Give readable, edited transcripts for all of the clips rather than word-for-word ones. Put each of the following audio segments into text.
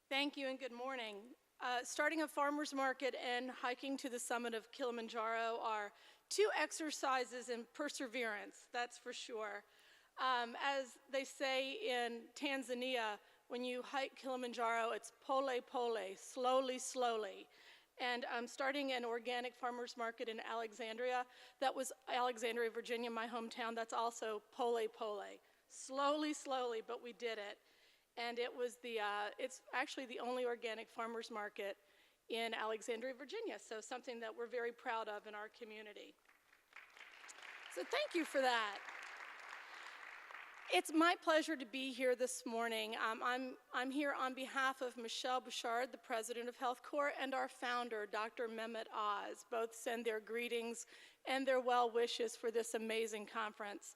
Thank you and good morning. Starting a farmer's market and hiking to the summit of Kilimanjaro are two exercises in perseverance, that's for sure. As they say in Tanzania, when you hike Kilimanjaro, it's pole pole, slowly, slowly. And I'm starting an organic farmer's market in Alexandria. That was Alexandria, Virginia, my hometown. That's also pole pole. Slowly, slowly, but we did it. And it was it's actually the only organic farmer's market in Alexandria, Virginia, so something that we're very proud of in our community. So thank you for that. It's my pleasure to be here this morning. I'm here on behalf of Michelle Bouchard, the president of HealthCorps, and our founder, Dr. Mehmet Oz. Both send their greetings and their well wishes for this amazing conference.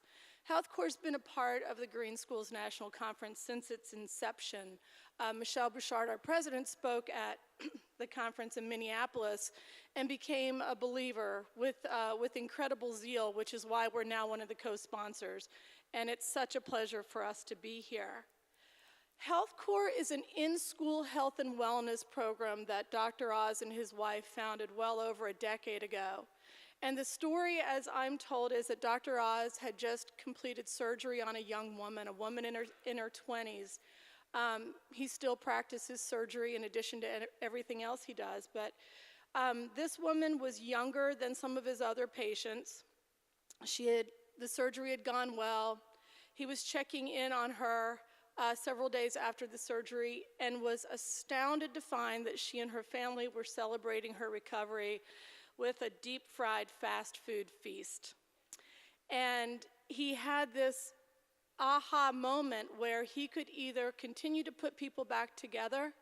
HealthCorps has been a part of the Green Schools National Conference since its inception. Michelle Bouchard, our president, spoke at the conference in Minneapolis and became a believer with incredible zeal, which is why we're now one of the co-sponsors. And it's such a pleasure for us to be here. HealthCorps is an in-school health and wellness program that Dr. Oz and his wife founded well over a decade ago. And the story, as I'm told, is that Dr. Oz had just completed surgery on a young woman, a woman in her 20s. He still practices surgery in addition to everything else he does. But this woman was younger than some of his other patients. The surgery had gone well. He was checking in on her several days after the surgery and was astounded to find that she and her family were celebrating her recovery with a deep-fried fast food feast. And he had this aha moment where he could either continue to put people back together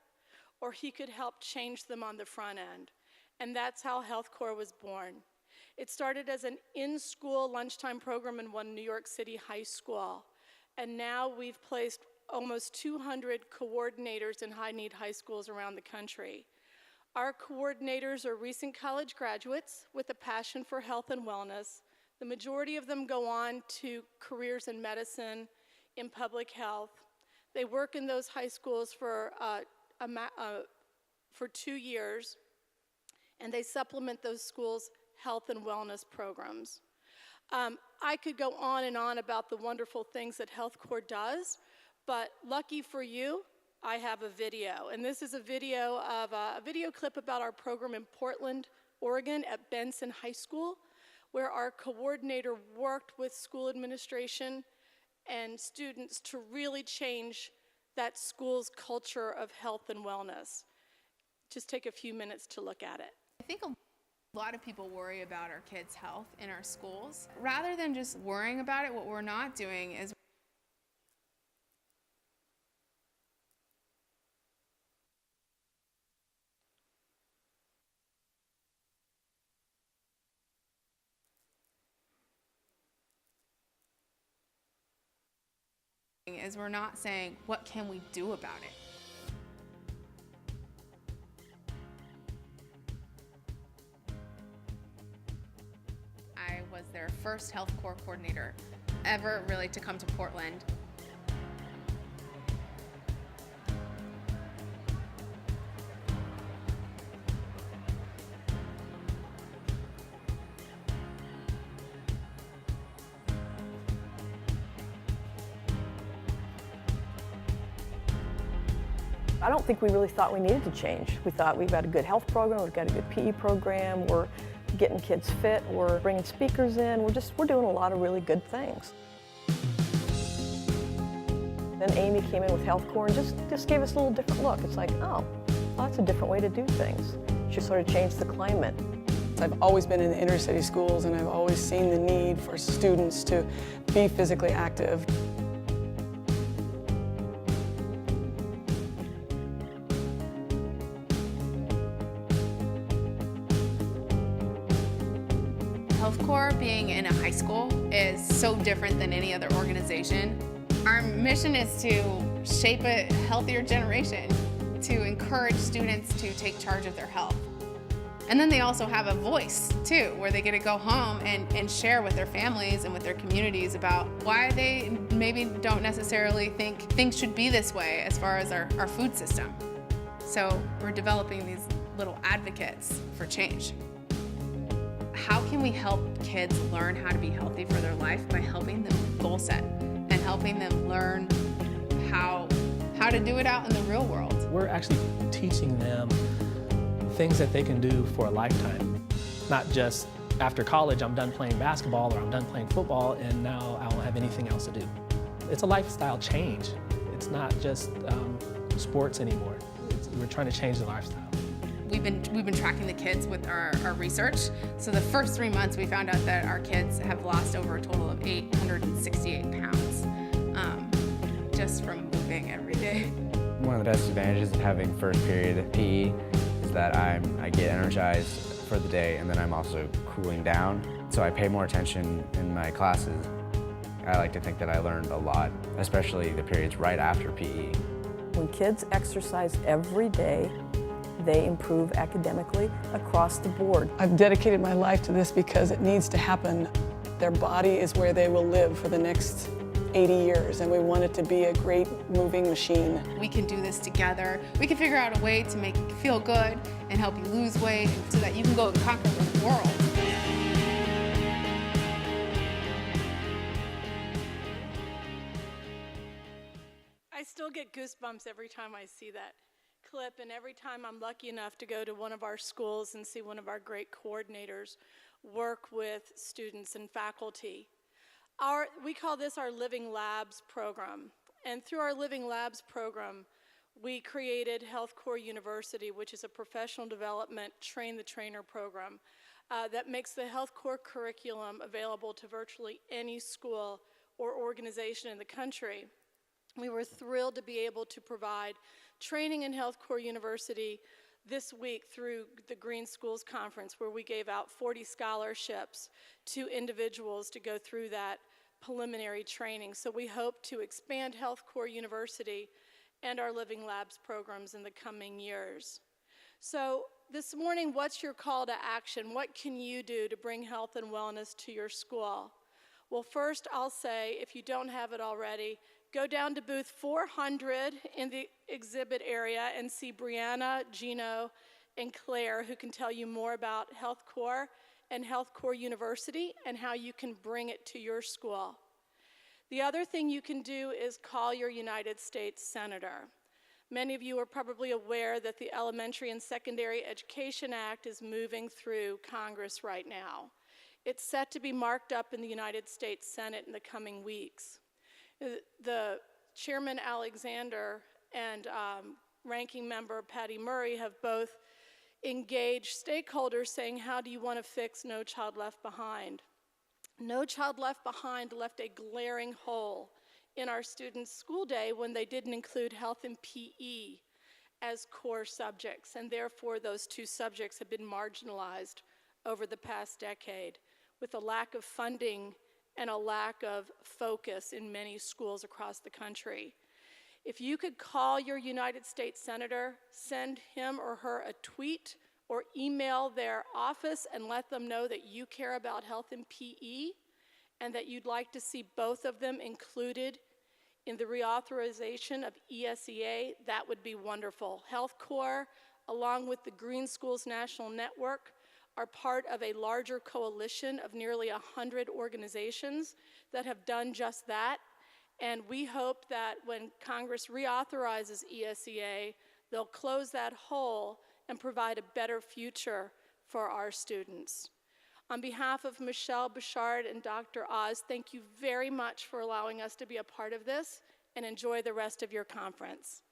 or he could help change them on the front end. And that's how HealthCorps was born. It started as an in-school lunchtime program in one New York City high school. And now we've placed almost 200 coordinators in high-need high schools around the country. Our coordinators are recent college graduates with a passion for health and wellness. The majority of them go on to careers in medicine, in public health. They work in those high schools for 2 years, and they supplement those schools' health and wellness programs. I could go on and on about the wonderful things that HealthCorps does, but lucky for you, I have a video, and this is a video clip about our program in Portland, Oregon at Benson High School, where our coordinator worked with school administration and students to really change that school's culture of health and wellness. Just take a few minutes to look at it. I think a lot of people worry about our kids' health in our schools. Rather than just worrying about it, what we're not doing is we're not saying, what can we do about it? I was their first HealthCorps coordinator ever really to come to Portland. I don't think we really thought we needed to change. We thought we've got a good health program, we've got a good PE program, we're getting kids fit, we're bringing speakers in, we're doing a lot of really good things. Then Amy came in with HealthCorps and just gave us a little different look. It's like, oh, well, that's a different way to do things. She sort of changed the climate. I've always been in the inner city schools and I've always seen the need for students to be physically active. HealthCorps being in a high school is so different than any other organization. Our mission is to shape a healthier generation, to encourage students to take charge of their health. And then they also have a voice too, where they get to go home and share with their families and with their communities about why they maybe don't necessarily think things should be this way as far as our food system. So we're developing these little advocates for change. How can we help kids learn how to be healthy for their life? By helping them goal set and helping them learn how to do it out in the real world. We're actually teaching them things that they can do for a lifetime. Not just after college, I'm done playing basketball or I'm done playing football and now I won't have anything else to do. It's a lifestyle change. It's not just sports anymore. We're trying to change the lifestyle. We've been tracking the kids with our research. So the first 3 months we found out that our kids have lost over a total of 868 pounds just from moving every day. One of the best advantages of having first period PE is that I get energized for the day and then I'm also cooling down. So I pay more attention in my classes. I like to think that I learned a lot, especially the periods right after PE. When kids exercise every day, they improve academically across the board. I've dedicated my life to this because it needs to happen. Their body is where they will live for the next 80 years, and we want it to be a great moving machine. We can do this together. We can figure out a way to make you feel good and help you lose weight so that you can go and conquer the world. I still get goosebumps every time I see that clip, and every time I'm lucky enough to go to one of our schools and see one of our great coordinators work with students and faculty. We call this our Living Labs program, and through our Living Labs program, we created HealthCorps University, which is a professional development train-the-trainer program that makes the HealthCorps curriculum available to virtually any school or organization in the country. We were thrilled to be able to provide training in HealthCorps University this week through the Green Schools Conference, where we gave out 40 scholarships to individuals to go through that preliminary training. So we hope to expand HealthCorps University and our Living Labs programs in the coming years. So this morning, what's your call to action? What can you do to bring health and wellness to your school? Well, first I'll say, if you don't have it already, go down to booth 400 in the exhibit area and see Brianna, Gino, and Claire, who can tell you more about HealthCorps and HealthCorps University and how you can bring it to your school. The other thing you can do is call your United States Senator. Many of you are probably aware that the Elementary and Secondary Education Act is moving through Congress right now. It's set to be marked up in the United States Senate in the coming weeks. The Chairman Alexander and Ranking Member Patty Murray have both engaged stakeholders saying, how do you want to fix No Child Left Behind? No Child Left Behind left a glaring hole in our students' school day when they didn't include health and PE as core subjects, and therefore those two subjects have been marginalized over the past decade with a lack of funding and a lack of focus in many schools across the country. If you could call your United States Senator, send him or her a tweet or email their office and let them know that you care about health and PE and that you'd like to see both of them included in the reauthorization of ESEA, that would be wonderful. HealthCorps, along with the Green Schools National Network, are part of a larger coalition of nearly 100 organizations that have done just that. And we hope that when Congress reauthorizes ESEA, they'll close that hole and provide a better future for our students. On behalf of Michelle Bouchard and Dr. Oz, thank you very much for allowing us to be a part of this, and enjoy the rest of your conference.